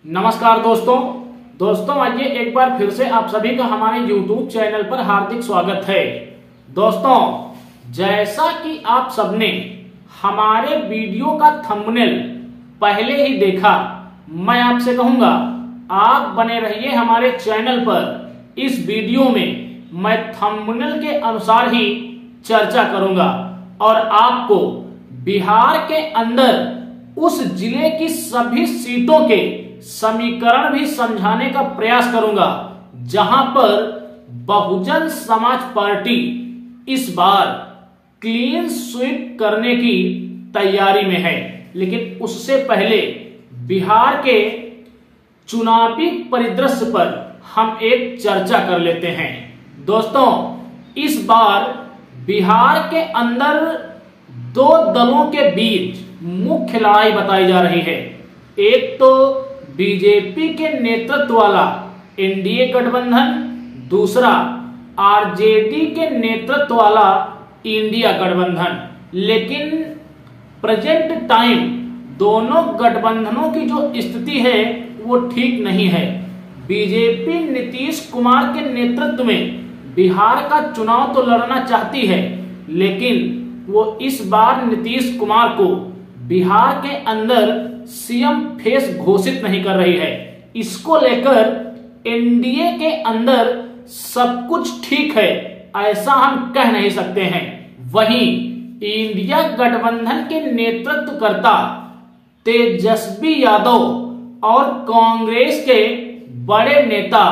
नमस्कार दोस्तों आइए एक बार फिर से आप सभी का हमारे YouTube चैनल पर हार्दिक स्वागत है। दोस्तों, जैसा कि आप सबने हमारे वीडियो का थंबनेल पहले ही देखा, मैं आपसे कहूंगा आप बने रहिए हमारे चैनल पर। इस वीडियो में मैं थंबनेल के अनुसार ही चर्चा करूंगा और आपको बिहार के अंदर उस जिले की सभी सीटों के समीकरण भी समझाने का प्रयास करूंगा जहां पर बहुजन समाज पार्टी इस बार क्लीन स्वीप करने की तैयारी में है। लेकिन उससे पहले बिहार के चुनावी परिदृश्य पर हम एक चर्चा कर लेते हैं। दोस्तों, इस बार बिहार के अंदर दो दलों के बीच मुख्य लड़ाई बताई जा रही है। एक तो बीजेपी के नेतृत्व वाला एनडीए गठबंधन, दूसरा आरजेडी के नेतृत्व वाला इंडिया गठबंधन। लेकिन प्रेजेंट टाइम दोनों गठबंधनों की जो स्थिति है वो ठीक नहीं है। बीजेपी नीतीश कुमार के नेतृत्व में बिहार का चुनाव तो लड़ना चाहती है, लेकिन वो इस बार नीतीश कुमार को बिहार के अंदर सीएम फेस घोषित नहीं कर रही है। इसको लेकर एनडीए के अंदर सब कुछ ठीक है ऐसा हम कह नहीं सकते हैं। वहीं इंडिया गठबंधन के नेतृत्वकर्ता तेजस्वी यादव और कांग्रेस के बड़े नेता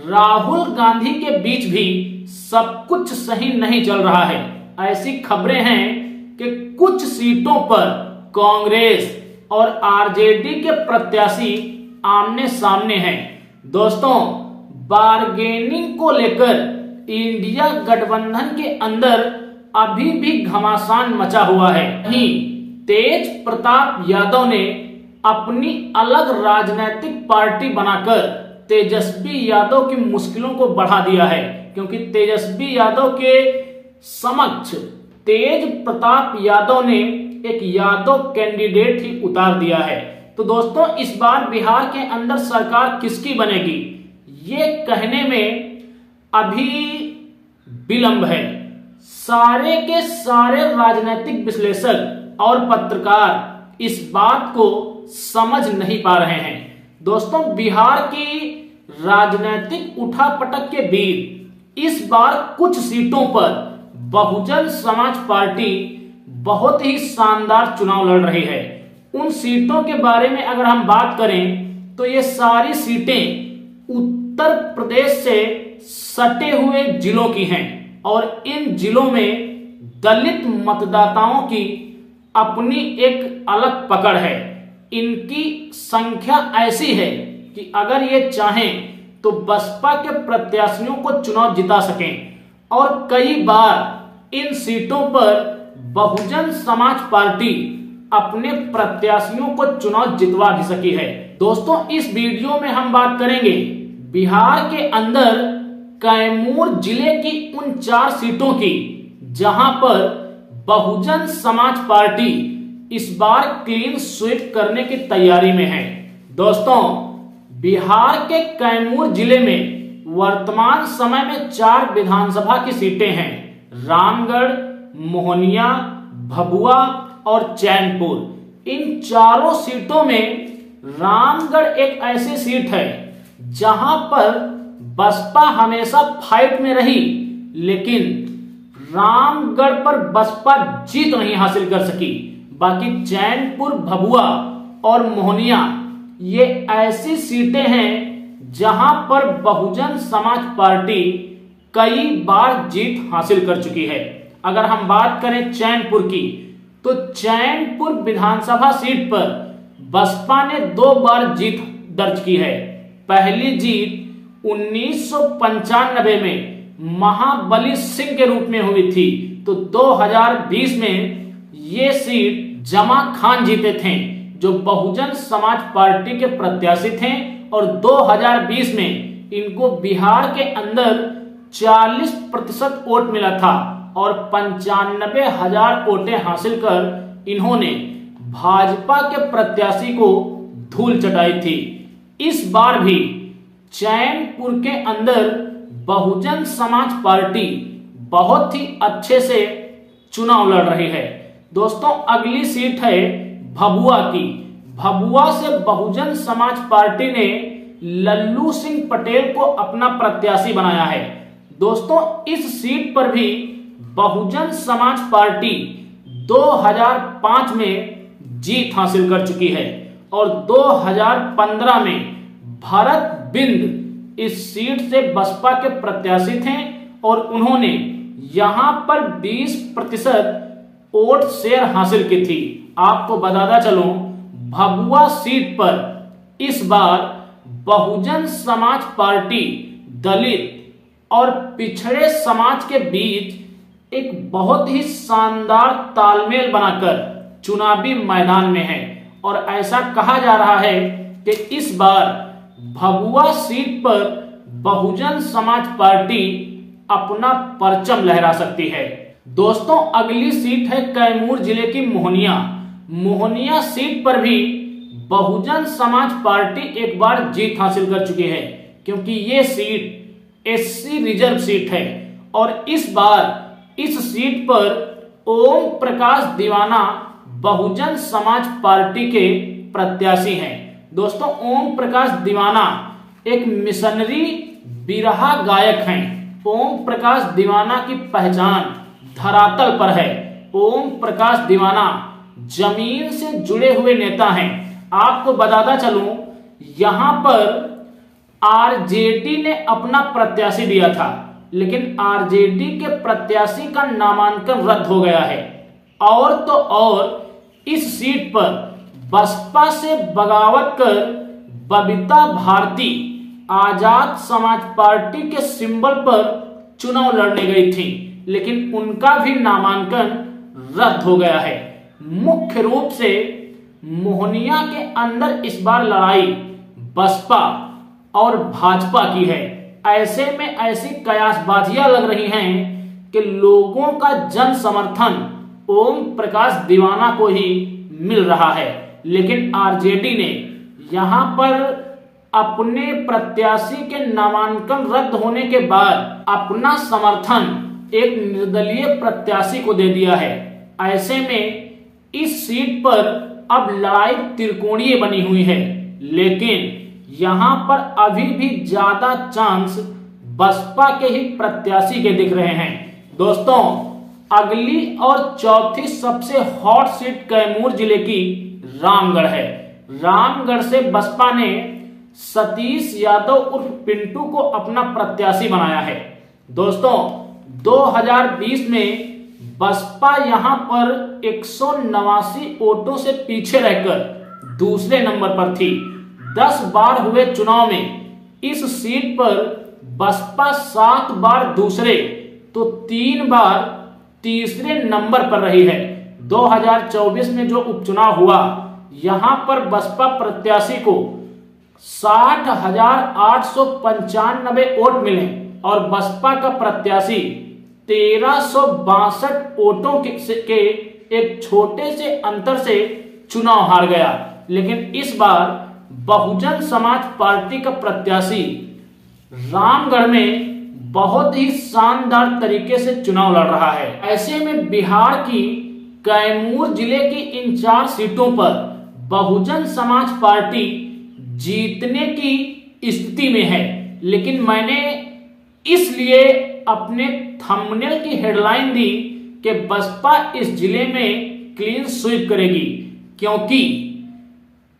राहुल गांधी के बीच भी सब कुछ सही नहीं चल रहा है। ऐसी खबरें हैं कि कुछ सीटों पर कांग्रेस और आरजेडी के प्रत्याशी आमने सामने हैं। दोस्तों, बार्गेनिंग को लेकर इंडिया गठबंधन के अंदर अभी भी घमासान मचा हुआ है। वहीं तेज प्रताप यादव ने अपनी अलग राजनीतिक पार्टी बनाकर तेजस्वी यादव की मुश्किलों को बढ़ा दिया है, क्योंकि तेजस्वी यादव के समक्ष तेज प्रताप यादव ने एक यादव कैंडिडेट ही उतार दिया है। तो दोस्तों, इस बार बिहार के अंदर सरकार किसकी बनेगी ये कहने में अभी विलंब है। सारे के सारे राजनीतिक विश्लेषक और पत्रकार इस बात को समझ नहीं पा रहे हैं। दोस्तों, बिहार की राजनीतिक उठापटक के बीच इस बार कुछ सीटों पर बहुजन समाज पार्टी बहुत ही शानदार चुनाव लड़ रही है। उन सीटों के बारे में अगर हम बात करें तो ये सारी सीटें उत्तर प्रदेश से सटे हुए जिलों की हैं और इन जिलों में दलित मतदाताओं की अपनी एक अलग पकड़ है। इनकी संख्या ऐसी है कि अगर ये चाहें तो बसपा के प्रत्याशियों को चुनाव जिता सकें और कई बार इन सीटों पर बहुजन समाज पार्टी अपने प्रत्याशियों को चुनाव जितवा भी सकी है। दोस्तों, इस वीडियो में हम बात करेंगे बिहार के अंदर कैमूर जिले की उन 4 सीटों की जहां पर बहुजन समाज पार्टी इस बार क्लीन स्वीप करने की तैयारी में है। दोस्तों, बिहार के कैमूर जिले में वर्तमान समय में 4 विधानसभा की सीटें हैं: रामगढ़, मोहनिया, भभुआ और चैनपुर। इन चारों सीटों में रामगढ़ एक ऐसी सीट है जहां पर बसपा हमेशा फाइट में रही, लेकिन रामगढ़ पर बसपा जीत नहीं हासिल कर सकी। बाकी चैनपुर, भभुआ और मोहनिया ये ऐसी सीटें हैं जहां पर बहुजन समाज पार्टी कई बार जीत हासिल कर चुकी है। अगर हम बात करें चैनपुर की, तो चैनपुर विधानसभा सीट पर बसपा ने 2 बार जीत दर्ज की है। पहली जीत 1995 में महाबली सिंह के रूप में हुई थी, तो 2020 में ये सीट जमा खान जीते थे जो बहुजन समाज पार्टी के प्रत्याशी थे और 2020 में इनको बिहार के अंदर 40% वोट मिला था और 95,000 वोटें हासिल कर इन्होंने भाजपा के प्रत्याशी को धूल चटाई थी। इस बार भी चैनपुर के अंदर बहुजन समाज पार्टी बहुत ही अच्छे से चुनाव लड़ रही है। दोस्तों अगली सीट है भभुआ की। भभुआ से बहुजन समाज पार्टी ने लल्लू सिंह पटेल को अपना प्रत्याशी बनाया है। दोस्तों इस सीट पर भी बहुजन समाज पार्टी 2005 में जीत हासिल कर चुकी है और 2015 में भरत बिंद इस सीट से बसपा के प्रत्याशी थे और उन्होंने यहां पर 20% वोट शेयर हासिल की थी। आपको बताता चलूं भभुआ सीट पर इस बार बहुजन समाज पार्टी दलित और पिछड़े समाज के बीच एक बहुत ही शानदार तालमेल बनाकर चुनावी मैदान में है और ऐसा कहा जा रहा है कि इस बार भभुआ सीट पर बहुजन समाज पार्टी अपना परचम लहरा सकती है। दोस्तों अगली सीट है कैमूर जिले की मोहनिया। मोहनिया सीट पर भी बहुजन समाज पार्टी एक बार जीत हासिल कर चुकी है क्योंकि ये सीट एससी रिजर्व सीट है और इस बार इस सीट पर ओम प्रकाश दीवाना बहुजन समाज पार्टी के प्रत्याशी हैं। दोस्तों ओम प्रकाश दीवाना एक मिशनरी बिरहा गायक हैं। ओम प्रकाश दीवाना की पहचान धरातल पर है। ओम प्रकाश दीवाना जमीन से जुड़े हुए नेता हैं। आपको बताता चलूं यहां पर आरजेडी ने अपना प्रत्याशी दिया था लेकिन आरजेडी के प्रत्याशी का नामांकन रद्द हो गया है और तो और इस सीट पर बसपा से बगावत कर बबीता भारती आजाद समाज पार्टी के सिंबल पर चुनाव लड़ने गई थी लेकिन उनका भी नामांकन रद्द हो गया है। मुख्य रूप से मोहनिया के अंदर इस बार लड़ाई बसपा और भाजपा की है। ऐसे में ऐसी कयासबाजियां लग रही हैं कि लोगों का जन समर्थन ओम प्रकाश दीवाना को ही मिल रहा है लेकिन आरजेडी ने यहां पर अपने प्रत्याशी के नामांकन रद्द होने के बाद अपना समर्थन एक निर्दलीय प्रत्याशी को दे दिया है। ऐसे में इस सीट पर अब लड़ाई त्रिकोणीय बनी हुई है लेकिन यहां पर अभी भी ज्यादा चांस बसपा के ही प्रत्याशी के दिख रहे हैं। दोस्तों अगली और चौथी सबसे हॉट सीट कैमूर जिले की रामगढ़ है। रामगढ़ से बसपा ने सतीश यादव उर्फ पिंटू को अपना प्रत्याशी बनाया है। दोस्तों 2020 में बसपा यहां पर 189 वोटों से पीछे रहकर दूसरे नंबर पर थी। 10 बार हुए चुनाव में इस सीट पर बसपा 7 बार दूसरे तो 3 बार तीसरे नंबर पर रही है। 2024 में जो उपचुनाव हुआ यहां पर बसपा प्रत्याशी को 60,895 वोट मिले और बसपा का प्रत्याशी 1362 वोटों के एक छोटे से अंतर से चुनाव हार गया। लेकिन इस बार बहुजन समाज पार्टी का प्रत्याशी रामगढ़ में बहुत ही शानदार तरीके से चुनाव लड़ रहा है। ऐसे में बिहार की कैमूर जिले की इन 4 सीटों पर बहुजन समाज पार्टी जीतने की स्थिति में है लेकिन मैंने इसलिए अपने थंबनेल की हेडलाइन दी कि बसपा इस जिले में क्लीन स्वीप करेगी क्योंकि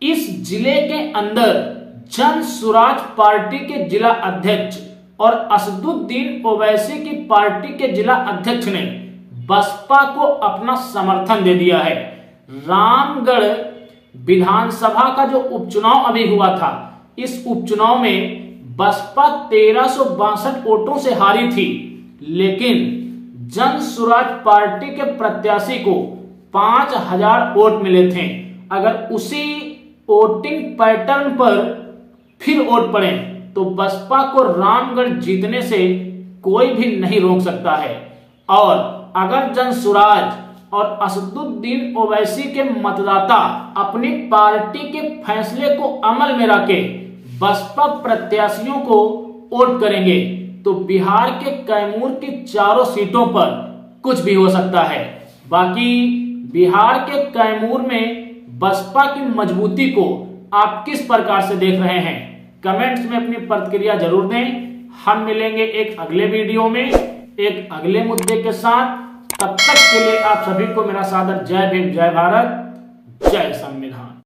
इस जिले के अंदर जन सुराज पार्टी के जिला अध्यक्ष और असदुद्दीन ओवैसी की पार्टी के जिला अध्यक्ष ने बसपा को अपना समर्थन दे दिया है। रामगढ़ विधानसभा का जो उपचुनाव अभी हुआ था इस उपचुनाव में बसपा 1362 वोटों से हारी थी लेकिन जन सुराज पार्टी के प्रत्याशी को 5000 वोट मिले थे। अगर उसी वोटिंग पैटर्न पर फिर वोट पड़े तो बसपा को रामगढ़ जीतने से कोई भी नहीं रोक सकता है और अगर जन सुराज और असदुद्दीन ओवैसी के मतदाता अपनी पार्टी के फैसले को अमल में रखे बसपा प्रत्याशियों को वोट करेंगे तो बिहार के कैमूर की चारों सीटों पर कुछ भी हो सकता है। बाकी बिहार के कैमूर में बसपा की मजबूती को आप किस प्रकार से देख रहे हैं, कमेंट्स में अपनी प्रतिक्रिया जरूर दें। हम मिलेंगे एक अगले वीडियो में एक अगले मुद्दे के साथ। तब तक के लिए आप सभी को मेरा सादर जय भीम, जय भारत, जय संविधान।